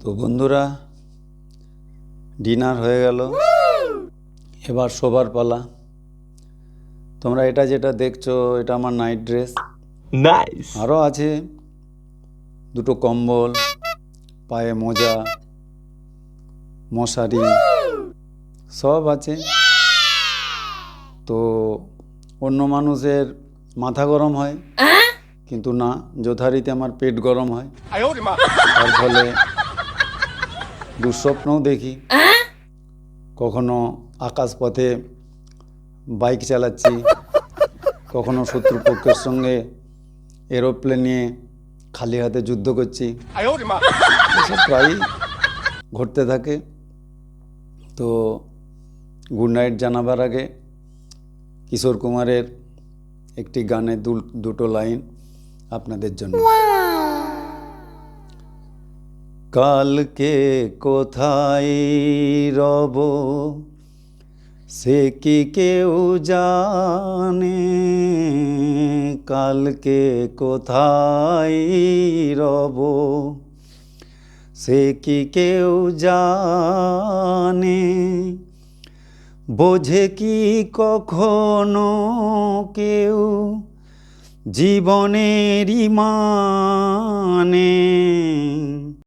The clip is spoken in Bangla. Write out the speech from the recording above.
তো বন্ধুরা, ডিনার হয়ে গেল, এবার শোবার পালা। তোমরা এটা যেটা দেখছো, এটা আমার নাইট ড্রেস। নাইস। আরও আছে দুটো কম্বল, পায়ে মোজা, মশারি, সব আছে। তো অন্য মানুষের মাথা গরম হয়, কিন্তু না, যথারীতি আমার পেট গরম হয়। তার ফলে দুঃস্বপ্নও দেখি। কখনো আকাশপথে বাইক চালাচ্ছি, কখনো শত্রুপক্ষের সঙ্গে এরোপ্লেনে খালি হাতে যুদ্ধ করছি। এসব প্রায়ই ঘটতে থাকে। তো গুড নাইট জানাবার আগে কিশোর কুমারের একটি গানের দুটো লাইন আপনাদের জন্য। কালকে কোথায় রব সে কি কেউ জানে, কালকে কোথায় রব সে কি কেউ জানে, বোঝে কি কখনো কেউ জীবনেরই মানে,